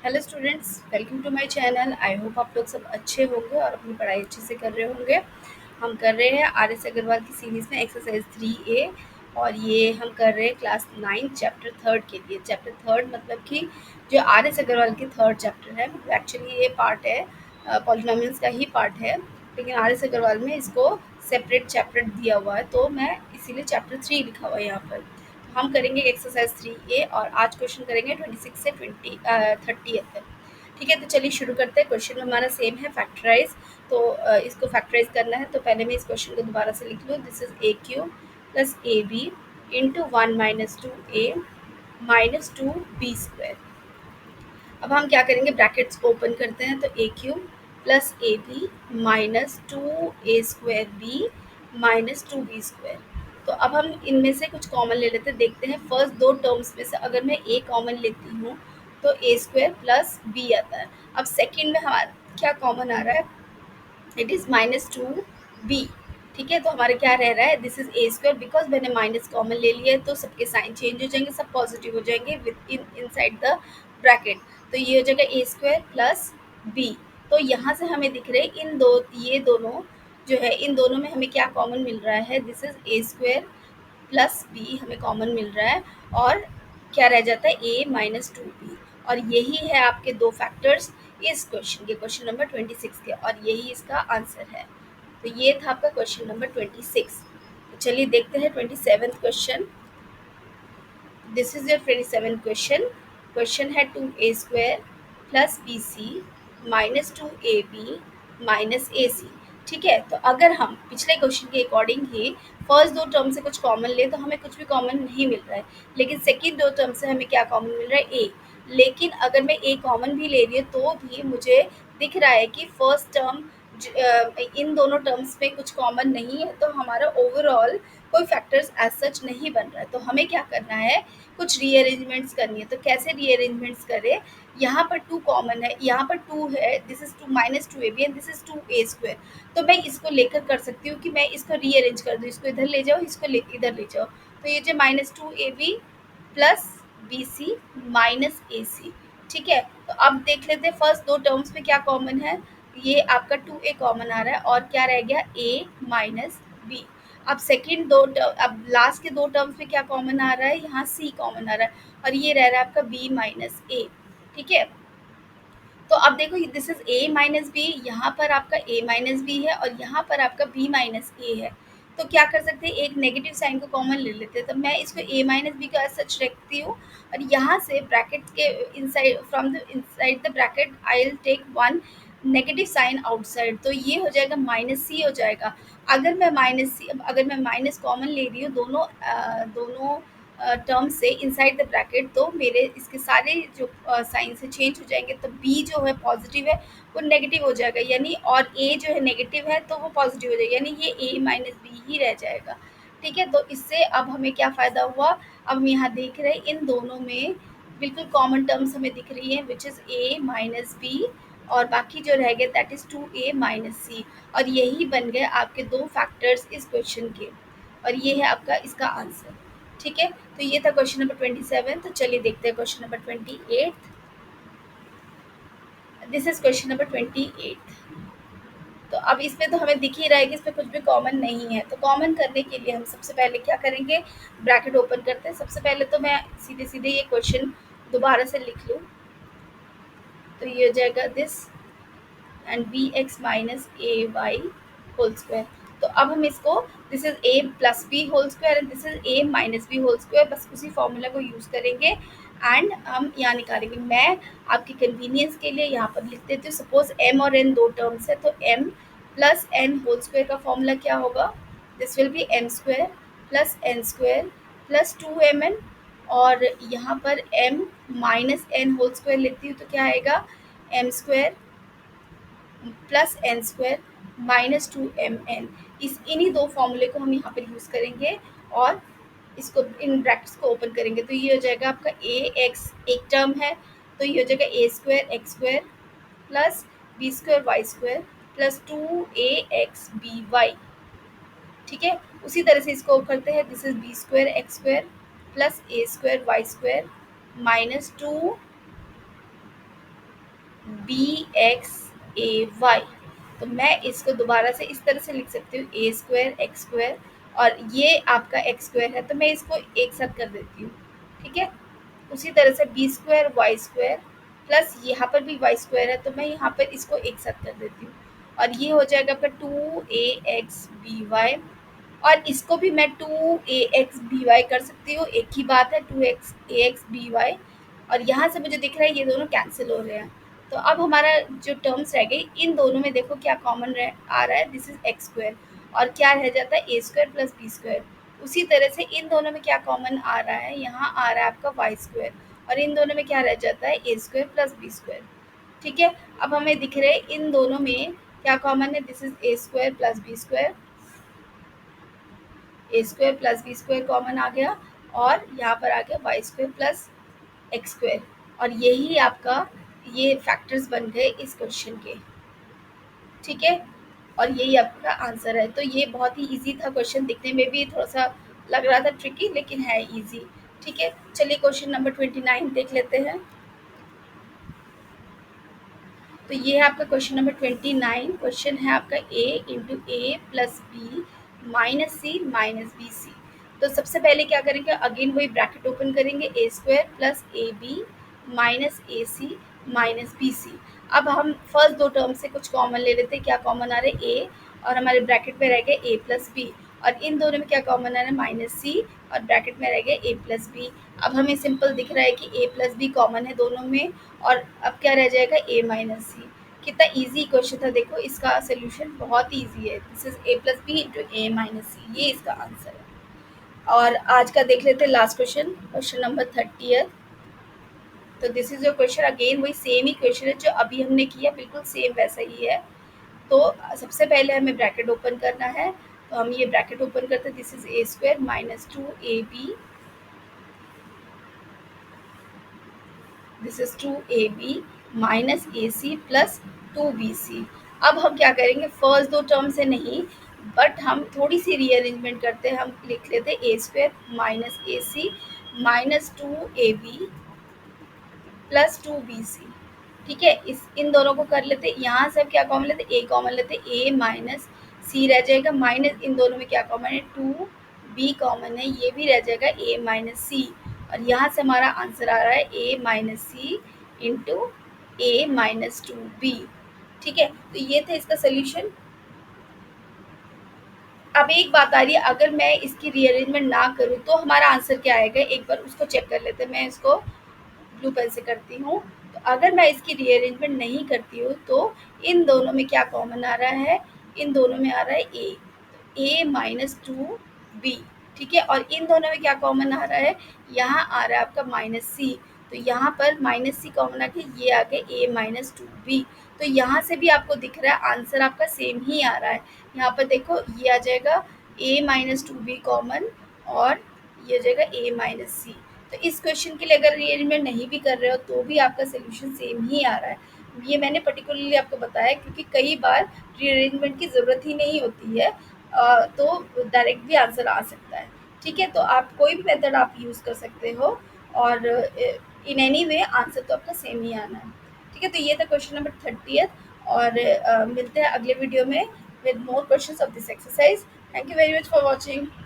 Hello students, welcome to my channel. I hope आप लोग सब अच्छे होंगे और अपनी पढ़ाई अच्छे से कर रहे होंगे। हम कर रहे हैं आर एस अग्रवाल की सीरीज़ में एक्सरसाइज 3A और ये हम कर रहे हैं क्लास 9 चैप्टर थर्ड के लिए। चैप्टर थर्ड मतलब कि जो आर एस अग्रवाल की थर्ड चैप्टर है, एक्चुअली ये पार्ट है पॉलिनोमियल्स का ही पार्ट है, लेकिन आर एस अग्रवाल में इसको सेपरेट चैप्टर दिया हुआ है, तो मैं इसीलिए चैप्टर 3 लिखा हुआ है यहाँ पर। हम करेंगे एक्सरसाइज 3A और आज क्वेश्चन करेंगे 26 से 30 तक। ठीक है, तो चलिए शुरू करते हैं। क्वेश्चन हमारा सेम है, फैक्टराइज। तो इसको फैक्टराइज करना है, तो पहले मैं इस क्वेश्चन को दोबारा से लिख लूँ। This is a q plus a b into 1 - 2a -2b²। अब हम क्या करेंगे, ब्रैकेट्स ओपन करते हैं, तो a cube plus a b -2a² b -2b²। तो अब हम इनमें से कुछ कॉमन ले लेते हैं, देखते हैं फर्स्ट दो टर्म्स में से अगर मैं ए कॉमन लेती हूँ तो a² प्लस बी आता है। अब सेकंड में हमारा क्या कॉमन आ रहा है, इट इज़ -2b। ठीक है, तो हमारे क्या रह रहा है, दिस इज a²। बिकॉज मैंने माइनस कॉमन ले लिया है तो सबके साइन चेंज हो जाएंगे, सब पॉजिटिव हो जाएंगे विद इनसाइड द ब्रैकेट। तो ये हो जाएगा a² प्लस बी। तो यहाँ से हमें दिख रहे हैं ये दोनों जो है, इन दोनों में हमें क्या कॉमन मिल रहा है, this is a² plus b हमें कॉमन मिल रहा है। और क्या रह जाता है, a -2b। और यही है आपके दो फैक्टर्स इस क्वेश्चन के, क्वेश्चन नंबर 26 के, और यही इसका आंसर है। तो ये था आपका क्वेश्चन नंबर 26। तो चलिए देखते हैं 27th question. This is your 27 question. Question है 2a² plus bc -2ab -ac। ठीक है, तो अगर हम पिछले क्वेश्चन के अकॉर्डिंग ही फर्स्ट दो टर्म से कुछ कॉमन ले तो हमें कुछ भी कॉमन नहीं मिल रहा है, लेकिन सेकंड दो टर्म से हमें क्या कॉमन मिल रहा है, ए। लेकिन अगर मैं ए कॉमन भी ले रही हूँ तो भी मुझे दिख रहा है कि फर्स्ट टर्म इन दोनों टर्म्स में कुछ कॉमन नहीं है, तो हमारा ओवरऑल कोई फैक्टर्स एज सच नहीं बन रहा है। तो हमें क्या करना है, कुछ रीअरेंजमेंट्स करनी है। तो कैसे रीअरेंजमेंट्स करें, यहाँ पर 2 कॉमन है, यहाँ पर 2 है, this is 2 -2ab and this is 2a²। तो मैं इसको लेकर कर सकती हूँ कि मैं इसको रीअरेंज कर दूँ, इसको इधर ले जाओ, इसको इधर ले जाओ। तो ये जो -2ab प्लस bc -ac। ठीक है, तो अब देख लेते हैं फर्स्ट दो टर्म्स में क्या कॉमन है। ये आपका 2a कॉमन आ रहा है और क्या रह गया, a माइनस बी। अब सेकंड दो अब लास्ट के दो टर्म्स में क्या कॉमन आ रहा है, यहाँ c कॉमन आ रहा है और ये रह रहा है आपका b -a। ठीक है, तो अब देखो this is a minus b, यहाँ पर आपका a माइनस बी है और यहाँ पर आपका b माइनस ए है। तो क्या कर सकते हैं, एक नेगेटिव साइन को कॉमन ले लेते हैं। तो मैं इसको a माइनस बी का सच रखती हूँ और यहाँ से ब्रैकेट के inside, from the inside the bracket I will take one negative sign outside, तो ये हो जाएगा -c हो जाएगा। अगर मैं माइनस कॉमन ले रही हूँ दोनों टर्म से इनसाइड द ब्रैकेट, तो मेरे इसके सारे जो साइन से चेंज हो जाएंगे। तो b जो है पॉजिटिव है वो नेगेटिव हो जाएगा, यानी, और a जो है नेगेटिव है तो वो पॉजिटिव हो जाएगा, यानी ये a माइनस बी ही रह जाएगा। ठीक है, तो इससे अब हमें क्या फ़ायदा हुआ, अब हम यहाँ देख रहे हैं इन दोनों में बिल्कुल कॉमन टर्म्स हमें दिख रही है, which is a minus b, और बाकी जो रह गया दैट इज़ 2a माइनस सी। और यही बन गए आपके दो फैक्टर्स इस क्वेश्चन के, और ये है आपका इसका आंसर। ठीक है, तो ये था क्वेश्चन नंबर 27। तो चलिए देखते हैं question number 28। This is question number 28। तो अब इसमें तो हमें दिख ही रहा है कि इसमें कुछ भी कॉमन नहीं है। तो कॉमन करने के लिए हम सबसे पहले क्या करेंगे, ब्रैकेट ओपन करते हैं। सबसे पहले तो मैं सीधे सीधे ये क्वेश्चन दोबारा से लिख लूँ, तो ये हो जाएगा this and b x minus a y whole square. तो अब हम इसको, this is a plus b whole square and this is a minus b whole square, बस उसी फॉर्मूला को यूज़ करेंगे एंड हम यहाँ निकालेंगे। मैं आपकी कन्वीनियंस के लिए यहाँ पर लिख देती हूँ। सपोज m और n दो टर्म्स है, तो m plus n whole square का फॉर्मूला क्या होगा, this will be m² plus n² plus 2mn, और यहाँ पर m minus n whole square लेती हूँ तो क्या आएगा, m² प्लस n² -2mn। इन्हीं दो फॉर्मूले को हम यहाँ पर यूज़ करेंगे और इसको इन ब्रैकेट्स को ओपन करेंगे। तो ये हो जाएगा आपका ए एक्स, एक टर्म है, तो ये हो जाएगा a² x² plus b² y² plus 2ax by। ठीक है, उसी तरह से इसको करते हैं। This is b² x² plus a² y² -2 b x a y. तो मैं इसको दोबारा से इस तरह से लिख सकती हूँ, ए स्क्वायर एक्स स्क्वायर, और ये आपका एक्स स्क्वायर है तो मैं इसको एक साथ कर देती हूँ, ठीक है। उसी तरह से b square y square plus यहाँ पर भी वाई स्क्वायर है तो मैं यहाँ पर इसको एक साथ कर देती हूँ, और ये हो जाएगा आपका 2ax by, और इसको भी मैं 2ax by कर सकती हूँ, एक ही बात है 2ax by। और यहाँ से मुझे दिख रहा है ये दोनों कैंसिल हो रहे हैं। तो अब हमारा जो टर्म्स रह गई, इन दोनों में देखो क्या कॉमन आ रहा है, दिस इज एक्स स्क्वायर, और क्या रह जाता है ए स्क्वायर प्लस बी स्क्वायर। उसी तरह से इन दोनों में क्या कॉमन आ रहा है, यहाँ आ रहा है आपका वाई स्क्वायर, और इन दोनों में क्या रह जाता है, ए स्क्वायर प्लस बी स्क्वायर, ठीक है। अब हमें दिख रहे हैं इन दोनों में क्या कॉमन है, this is a square plus b square, a square plus b square common आ गया, और यहाँ पर आ गया y square plus x square, और यही आपका ये फैक्टर्स बन गए इस क्वेश्चन के, ठीक है। और यही आपका आंसर है। तो ये बहुत ही इजी था क्वेश्चन, दिखने में भी थोड़ा सा लग रहा था ट्रिकी, लेकिन है इजी, ठीक है। चलिए क्वेश्चन नंबर 29 देख लेते हैं। तो ये है आपका क्वेश्चन नंबर 29। क्वेश्चन है आपका ए इंटू ए प्लस बी माइनस सी माइनस बी सी। तो सबसे पहले क्या करेंगे, अगेन वही ब्रैकेट ओपन करेंगे, a square plus a b minus a c minus b c. अब हम फर्स्ट दो टर्म से कुछ कॉमन ले लेते हैं, क्या कॉमन आ रहा है, ए, और हमारे ब्रैकेट में रह गए ए प्लस बी, और इन दोनों में क्या कॉमन आ रहा है, माइनस सी, और ब्रैकेट में रह गए ए प्लस बी। अब हमें सिंपल दिख रहा है कि ए प्लस बी कॉमन है दोनों में, और अब क्या रह जाएगा, ए माइनस सी। कितना इजी क्वेश्चन था, देखो इसका सोल्यूशन बहुत इजी है, this is a plus b into a minus c, ये इसका आंसर है। और आज का देख लेते हैं लास्ट क्वेश्चन, क्वेश्चन नंबर 30। तो this is your question, again वही सेम ही क्वेश्चन है जो अभी हमने किया, बिल्कुल सेम वैसा ही है। तो सबसे पहले हमें ब्रैकेट ओपन करना है, तो हम ये ब्रैकेट ओपन करते हैं, this is a square minus 2ab, this is 2ab minus a c plus 2bc। अब हम क्या करेंगे, फर्स्ट दो टर्म से नहीं, बट हम थोड़ी सी रीअरेंजमेंट करते हैं, हम लिख लेते हैं ए square minus a c minus 2ab plus 2bc, ठीक है। इस इन दोनों को कर लेते, यहाँ से हम क्या कॉमन लेते, ए कॉमन लेते, ए माइनस सी रह जाएगा, माइनस इन दोनों में क्या कॉमन है, 2b कॉमन है, ये भी रह जाएगा ए माइनस सी, और यहाँ से हमारा आंसर आ रहा है ए minus C into a minus 2b, ठीक है। तो ये था इसका सोल्यूशन। अब एक बात आ रही है, अगर मैं इसकी रीअरेंजमेंट ना करूँ तो हमारा आंसर क्या आएगा, एक बार उसको चेक कर लेते हैं। मैं इसको ब्लू पेन से करती हूँ। तो अगर मैं इसकी रीअरेंजमेंट नहीं करती हूँ तो इन दोनों में क्या कॉमन आ रहा है, इन दोनों में आ रहा है ए माइनस 2b, ठीक है। और इन दोनों में क्या कॉमन आ रहा है, यहाँ आ रहा है आपका माइनस सी, तो यहाँ पर माइनस सी कॉमन आके ये आ गया ए माइनस 2b। तो यहाँ से भी आपको दिख रहा है आंसर आपका सेम ही आ रहा है। यहाँ पर देखो ये आ जाएगा ए माइनस 2b कॉमन, और ये हो जाएगा ए माइनस सी। तो इस क्वेश्चन के लिए अगर रीअरेंजमेंट नहीं भी कर रहे हो तो भी आपका सोल्यूशन सेम ही आ रहा है। ये मैंने पर्टिकुलरली आपको बताया क्योंकि कई बार रीअरेंजमेंट की ज़रूरत ही नहीं होती है, तो डायरेक्ट भी आंसर आ सकता है, ठीक है। तो आप कोई भी मेथड आप यूज़ कर सकते हो, और इन एनी वे आंसर तो आपका सेम ही आना है, ठीक है। तो ये था क्वेश्चन नंबर 30, और मिलते हैं अगले वीडियो में with more questions of this exercise. Thank you very much for watching.